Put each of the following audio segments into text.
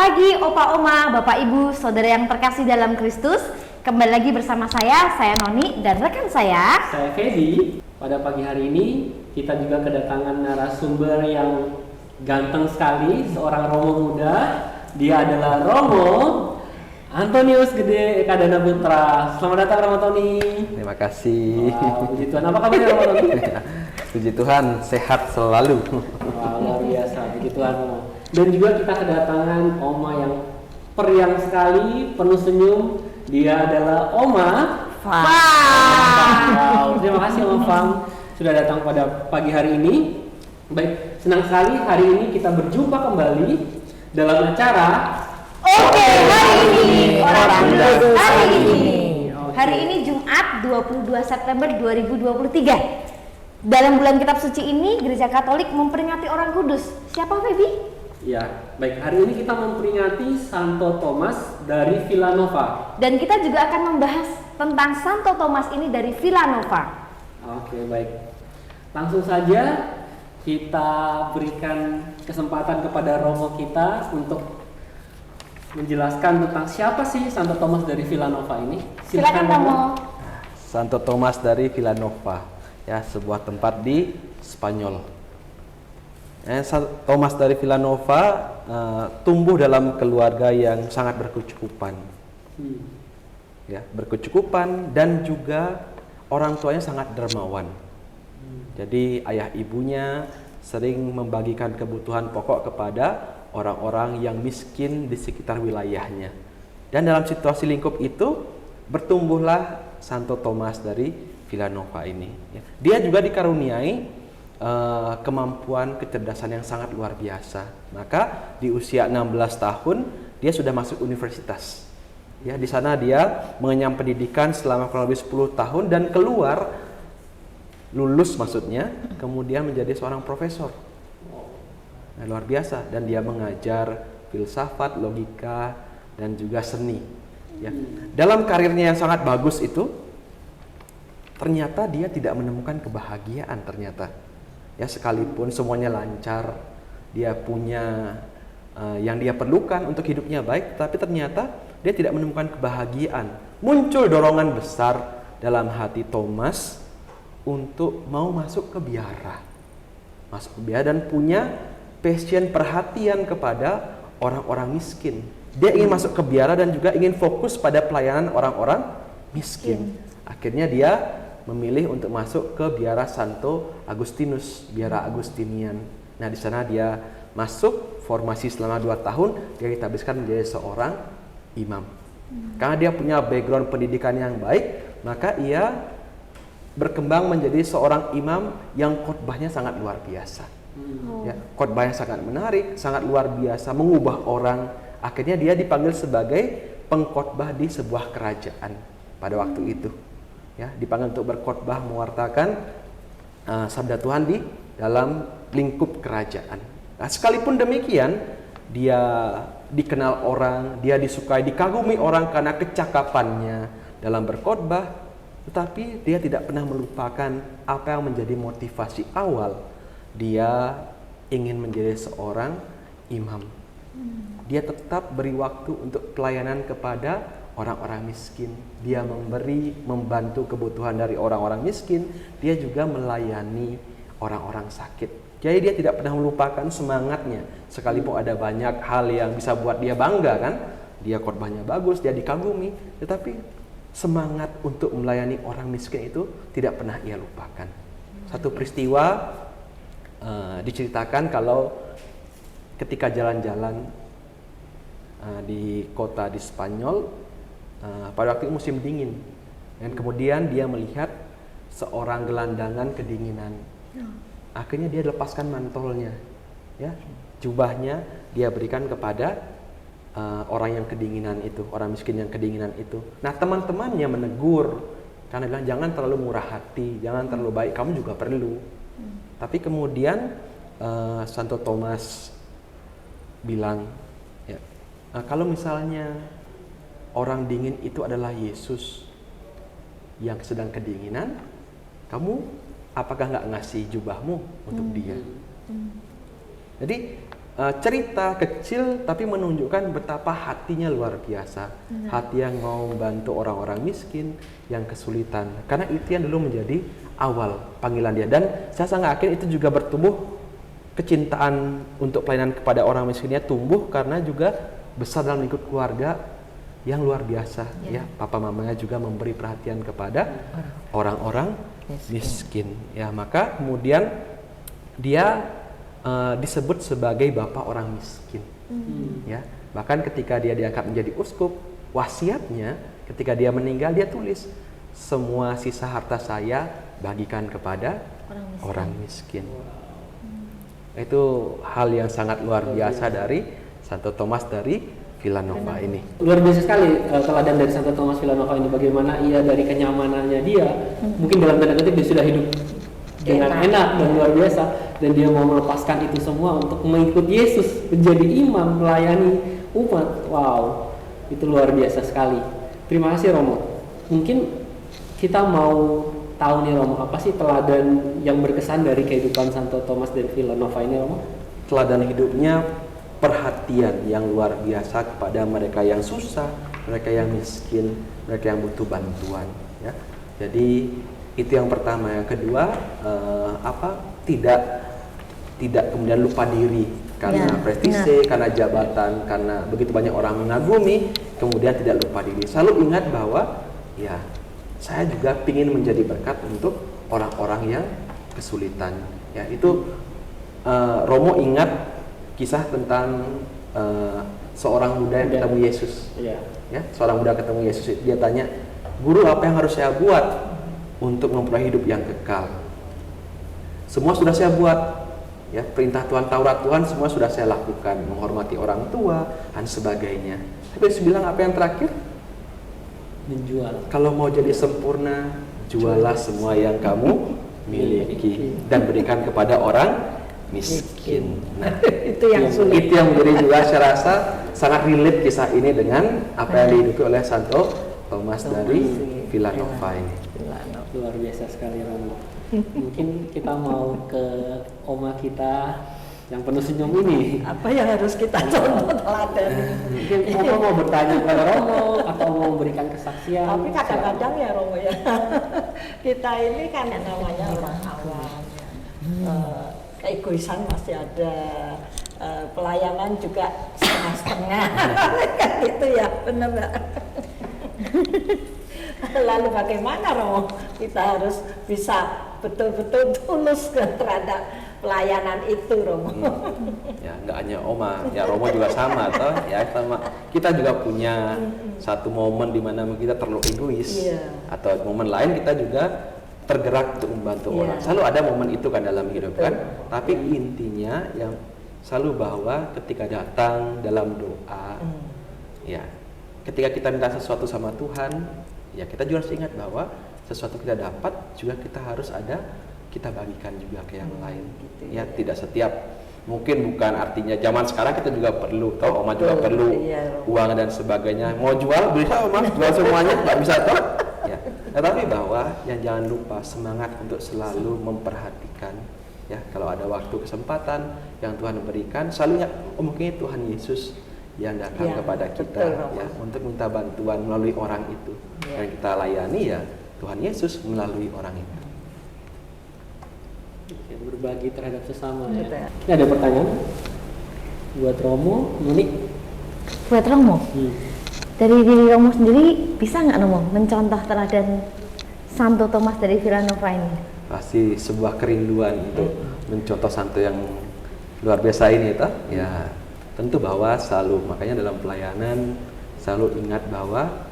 pagi Opa Oma, Bapak Ibu, Saudara yang terkasih dalam Kristus. Kembali lagi bersama saya Noni dan rekan saya Fedi. Pada pagi hari ini kita juga kedatangan narasumber yang ganteng sekali, seorang Romo muda. Dia adalah Romo Antonius Gede Ekadana Putra. Selamat datang Romo Tony. Terima kasih. Wow, puji Tuhan. Apa kabarnya Romo Tony? Puji Tuhan, sehat selalu. Wow, luar biasa, puji Tuhan Romo. Dan juga kita kedatangan Oma yang periang sekali, penuh senyum. Dia adalah Oma Fang. Wow, terima kasih Oma Fang sudah datang pada pagi hari ini. Baik, senang sekali hari ini kita berjumpa kembali dalam acara Oke, hari ini orang kudus hari ini. Oke. Hari ini Jumat 22 September 2023. Dalam bulan kitab suci ini Gereja Katolik memperingati orang kudus. Siapa Feby? Ya, baik, hari ini kita memperingati Santo Thomas dari Villanova. Dan kita juga akan membahas tentang Santo Thomas ini dari Villanova. Oke, baik. Langsung saja kita berikan kesempatan kepada Romo kita untuk menjelaskan tentang siapa sih Santo Thomas dari Villanova ini. Silakan Romo. Santo Thomas dari Villanova, ya, sebuah tempat di Spanyol. Santo Thomas dari Villanova tumbuh dalam keluarga yang sangat berkecukupan, ya, berkecukupan, dan juga orang tuanya sangat dermawan. Jadi ayah ibunya sering membagikan kebutuhan pokok kepada orang-orang yang miskin di sekitar wilayahnya. Dan dalam situasi lingkup itu bertumbuhlah Santo Thomas dari Villanova ini. Dia juga dikaruniai kemampuan kecerdasan yang sangat luar biasa. Maka di usia 16 tahun dia sudah masuk universitas. Ya, di sana dia mengenyam pendidikan selama kurang lebih 10 tahun dan keluar, lulus maksudnya, kemudian menjadi seorang profesor. Nah, luar biasa, dan dia mengajar filsafat, logika, dan juga seni. Ya. Dalam karirnya yang sangat bagus itu, ternyata dia tidak menemukan kebahagiaan ternyata. Ya, sekalipun semuanya lancar, dia punya yang dia perlukan untuk hidupnya baik, tapi ternyata dia tidak menemukan kebahagiaan. Muncul dorongan besar dalam hati Thomas untuk mau masuk ke biara. Masuk ke biara dan punya passion, perhatian kepada orang-orang miskin. Dia ingin masuk ke biara dan juga ingin fokus pada pelayanan orang-orang miskin. Akhirnya dia memilih untuk masuk ke biara Santo Agustinus, biara Agustinian. Nah, di sana dia masuk formasi selama 2 tahun, dia ditabiskan menjadi seorang imam. Karena dia punya background pendidikan yang baik, maka ia berkembang menjadi seorang imam yang khotbahnya sangat luar biasa. Ya, khotbahnya sangat menarik, sangat luar biasa, mengubah orang. Akhirnya dia dipanggil sebagai pengkhotbah di sebuah kerajaan pada waktu itu. Ya, dipanggil untuk berkhotbah, mewartakan sabda Tuhan di dalam lingkup kerajaan. Nah, sekalipun demikian, dia dikenal orang, dia disukai, dikagumi orang karena kecakapannya dalam berkhotbah, tetapi dia tidak pernah melupakan apa yang menjadi motivasi awal. Dia ingin menjadi seorang imam. Dia tetap beri waktu untuk pelayanan kepada orang-orang miskin. Dia membantu kebutuhan dari orang-orang miskin. Dia juga melayani orang-orang sakit. Jadi dia tidak pernah melupakan semangatnya. Sekalipun ada banyak hal yang bisa buat dia bangga kan. Dia khotbahnya bagus, dia dikagumi. Tetapi semangat untuk melayani orang miskin itu tidak pernah ia lupakan. Satu peristiwa diceritakan kalau ketika jalan-jalan di kota di Spanyol, pada waktu itu musim dingin, dan kemudian dia melihat seorang gelandangan kedinginan. Akhirnya dia lepaskan mantolnya, ya, jubahnya dia berikan kepada orang yang kedinginan itu, orang miskin yang kedinginan itu. Nah, teman-temannya menegur karena bilang jangan terlalu murah hati, jangan terlalu baik, kamu juga perlu. Tapi kemudian Santo Thomas bilang, ya, kalau misalnya orang dingin itu adalah Yesus yang sedang kedinginan, kamu apakah nggak ngasih jubahmu untuk dia? Jadi cerita kecil tapi menunjukkan betapa hatinya luar biasa. Hati yang mau membantu orang-orang miskin yang kesulitan. Karena itu yang dulu menjadi awal panggilan dia. Dan saya sangat yakin itu juga bertumbuh, kecintaan untuk pelayanan kepada orang miskinnya tumbuh karena juga besar dalam lingkup keluarga yang luar biasa. Ya, papa mamanya juga memberi perhatian kepada orang-orang miskin. Ya, maka kemudian dia disebut sebagai bapak orang miskin. Ya, bahkan ketika dia diangkat menjadi uskup, wasiatnya ketika dia meninggal dia tulis, semua sisa harta saya bagikan kepada orang miskin. Itu hal yang sangat luar biasa dari Santo Thomas dari Villanova ini. Luar biasa sekali teladan dari Santo Thomas Villanova ini, bagaimana ia dari kenyamanannya dia, mungkin dalam tanda kutip dia sudah hidup dengan enak dan luar biasa, dan dia mau melepaskan itu semua untuk mengikut Yesus, menjadi imam, melayani umat. Wow, itu luar biasa sekali. Terima kasih Romo. Mungkin kita mau tahu nih Romo, apa sih teladan yang berkesan dari kehidupan Santo Thomas dari Villanova ini Romo? Teladan hidupnya perhatian yang luar biasa kepada mereka yang susah, mereka yang miskin, mereka yang butuh bantuan. Ya, jadi itu yang pertama. Yang kedua, tidak kemudian lupa diri karena prestise, karena jabatan, karena begitu banyak orang mengagumi, kemudian tidak lupa diri. Selalu ingat bahwa ya saya juga ingin menjadi berkat untuk orang-orang yang kesulitan. Ya, itu Romo ingat kisah tentang seorang muda yang ketemu Yesus. Ya, seorang muda ketemu Yesus, dia tanya, "Guru, apa yang harus saya buat untuk memperoleh hidup yang kekal?" Semua sudah saya buat, ya, perintah Tuhan, Taurat Tuhan semua sudah saya lakukan, menghormati orang tua dan sebagainya. Tapi Yesus bilang apa yang terakhir? Menjual. Kalau mau jadi sempurna, jualah semua yang kamu miliki dan berikan kepada orang miskin. Nah, itu yang sulit. Itu yang menjadi juga saya rasa sangat relate kisah ini dengan apa yang dihidupi oleh Santo Thomas dari Villanova ini. Luar biasa sekali Romo. Mungkin kita mau ke oma kita yang penuh senyum ini. Apa yang harus kita contoh teladan? Mungkin oma mau bertanya kepada Romo atau mau memberikan kesaksian. Tapi kadang-kadang ya Romo ya, kita ini kan namanya orang awam ya. Keegoisan masih ada, pelayanan juga setengah-setengah. Kan gitu ya, benar nggak? Lalu bagaimana Romo kita harus bisa betul-betul tulus terhadap pelayanan itu Romo? Ya, nggak hanya Oma, ya Romo juga sama, toh ya sama. Kita juga punya satu momen di mana kita terlalu egois, atau momen lain kita juga tergerak untuk membantu orang. Selalu ada momen itu kan dalam hidup kan. Tapi intinya yang selalu bahwa ketika datang dalam doa, ya ketika kita minta sesuatu sama Tuhan, ya kita juga harus ingat bahwa sesuatu kita dapat juga kita harus kita bagikan juga ke yang lain. Gitu, ya, tidak setiap, mungkin bukan artinya zaman sekarang kita juga perlu, toh Oma juga perlu uang dan sebagainya. Mau jual bisa Oma, jual semuanya nggak bisa toh. Ya, tetapi bahwa yang jangan lupa semangat untuk selalu memperhatikan. Ya, kalau ada waktu kesempatan yang Tuhan berikan, selalu ingat, oh mungkin Tuhan Yesus yang datang kepada kita, ya, untuk minta bantuan melalui orang itu, dan kita layani ya Tuhan Yesus melalui orang itu. Berbagi terhadap sesama. Ya. Ini ada pertanyaan buat Romo, Monik. Buat Romo. Dari diri Romo sendiri bisa nggak Romo mencontoh teladan Santo Thomas dari Villanova ini? Pasti sebuah kerinduan untuk mencontoh santo yang luar biasa ini, toh. Ya, tentu bahwa selalu, makanya dalam pelayanan selalu ingat bahwa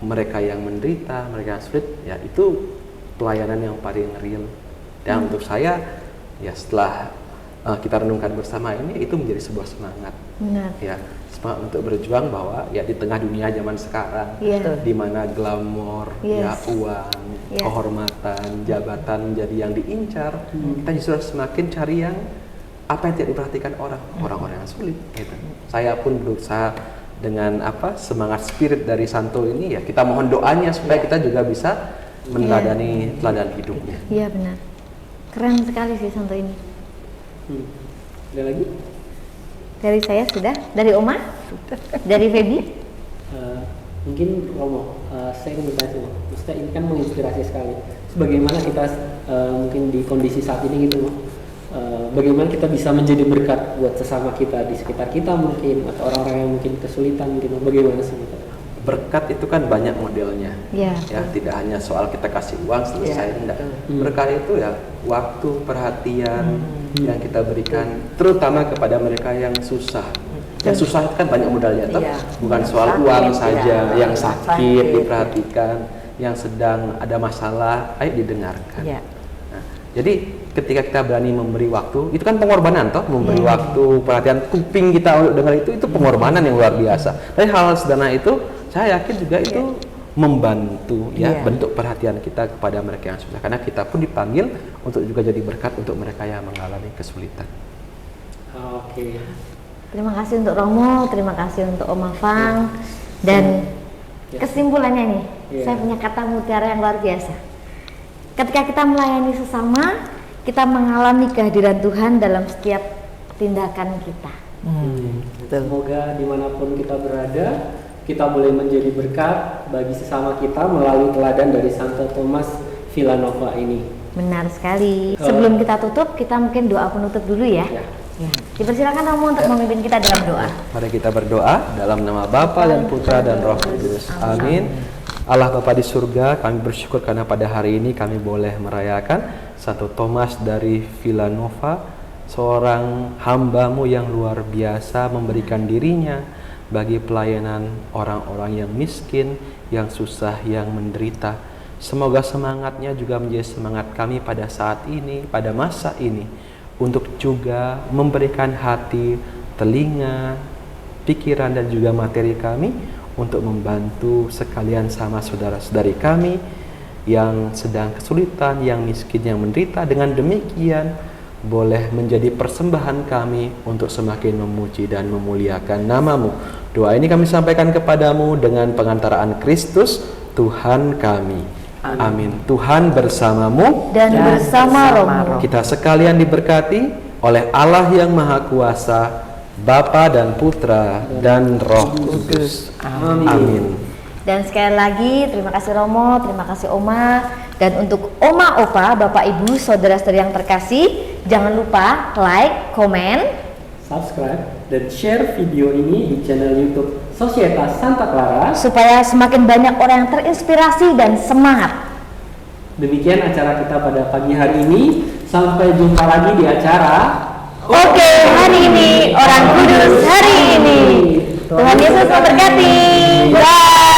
mereka yang menderita, mereka yang sulit, ya itu pelayanan yang paling real. Dan untuk saya, ya setelah kita renungkan bersama ini, itu menjadi sebuah semangat. Benar. Ya, semangat untuk berjuang bahwa ya di tengah dunia zaman sekarang, di mana glamor, ya uang, kehormatan, jabatan menjadi yang diincar, kita justru semakin cari yang apa yang tidak diperhatikan orang-orang yang sulit. Gitu. Saya pun berusaha dengan semangat spirit dari Santo ini, ya kita mohon doanya supaya kita juga bisa meneladani teladan hidupnya. Iya benar. Keren sekali sih Santo ini. Ada lagi? Dari saya sudah, dari Oma, dari Feby. Mungkin Romo, saya ingin bertanya sih, maksudnya ini kan menginspirasi sekali. Bagaimana kita mungkin di kondisi saat ini gitu, bagaimana kita bisa menjadi berkat buat sesama kita di sekitar kita mungkin, atau orang-orang yang mungkin kesulitan gitu, bagaimana sih gitu? Berkat itu kan banyak modelnya, Ya. ya tidak hanya soal kita kasih uang selesai, enggak. Berkat itu ya waktu, perhatian yang kita berikan, terutama kepada mereka yang susah. Yang susah itu kan banyak modalnya, toh. Iya. Bukan Yang soal sakit, uang ya. saja, yang sakit Sakit. diperhatikan, yang sedang ada masalah, ayo didengarkan. Iya. Nah, jadi ketika kita berani memberi waktu, itu kan pengorbanan toh, memberi waktu, perhatian, kuping kita untuk dengar itu pengorbanan yang luar biasa. Tapi hal sederhana itu, saya yakin juga itu membantu ya, Iya. bentuk perhatian kita kepada mereka yang susah. Karena kita pun dipanggil untuk juga jadi berkat untuk mereka yang mengalami kesulitan. Oke. Terima kasih untuk Romo, terima kasih untuk Oma Fang, dan kesimpulannya nih, saya punya kata mutiara yang luar biasa. Ketika kita melayani sesama, kita mengalami kehadiran Tuhan dalam setiap tindakan kita. Semoga dimanapun kita berada, kita boleh menjadi berkat bagi sesama kita melalui teladan dari Santo Thomas Villanova ini. Benar sekali. Sebelum kita tutup, kita mungkin doa penutup dulu ya. Dipersilakan Romo untuk memimpin kita dalam doa. Mari kita berdoa dalam nama Bapa dan Putra dan Roh Kudus. Amin. Allah Bapa di surga, kami bersyukur karena pada hari ini kami boleh merayakan Santo Thomas dari Villanova, seorang hamba-Mu yang luar biasa memberikan dirinya bagi pelayanan orang-orang yang miskin, yang susah, yang menderita. Semoga semangatnya juga menjadi semangat kami pada saat ini, pada masa ini, untuk juga memberikan hati, telinga, pikiran dan juga materi kami untuk membantu sekalian sama saudara-saudari kami yang sedang kesulitan, yang miskin, yang menderita. Dengan demikian boleh menjadi persembahan kami untuk semakin memuji dan memuliakan nama-Mu. Doa ini kami sampaikan kepadamu dengan pengantaraan Kristus Tuhan kami. Amin. Tuhan bersamamu Dan bersama Romo. kita sekalian diberkati oleh Allah yang Maha Kuasa, Bapa dan Putra dan Roh Kudus. Amin. Dan sekali lagi terima kasih Romo, terima kasih Oma. Dan untuk Oma, Opa, Bapak Ibu, saudara-saudari yang terkasih, jangan lupa like, komen, Subscribe dan share video ini di channel YouTube Sosietas Santa Clara. supaya semakin banyak orang yang terinspirasi dan semangat. Demikian acara kita pada pagi hari ini. Sampai jumpa lagi di acara Oke, hari ini orang kudus hari ini. Tuhan Yesus memberkati. Bye.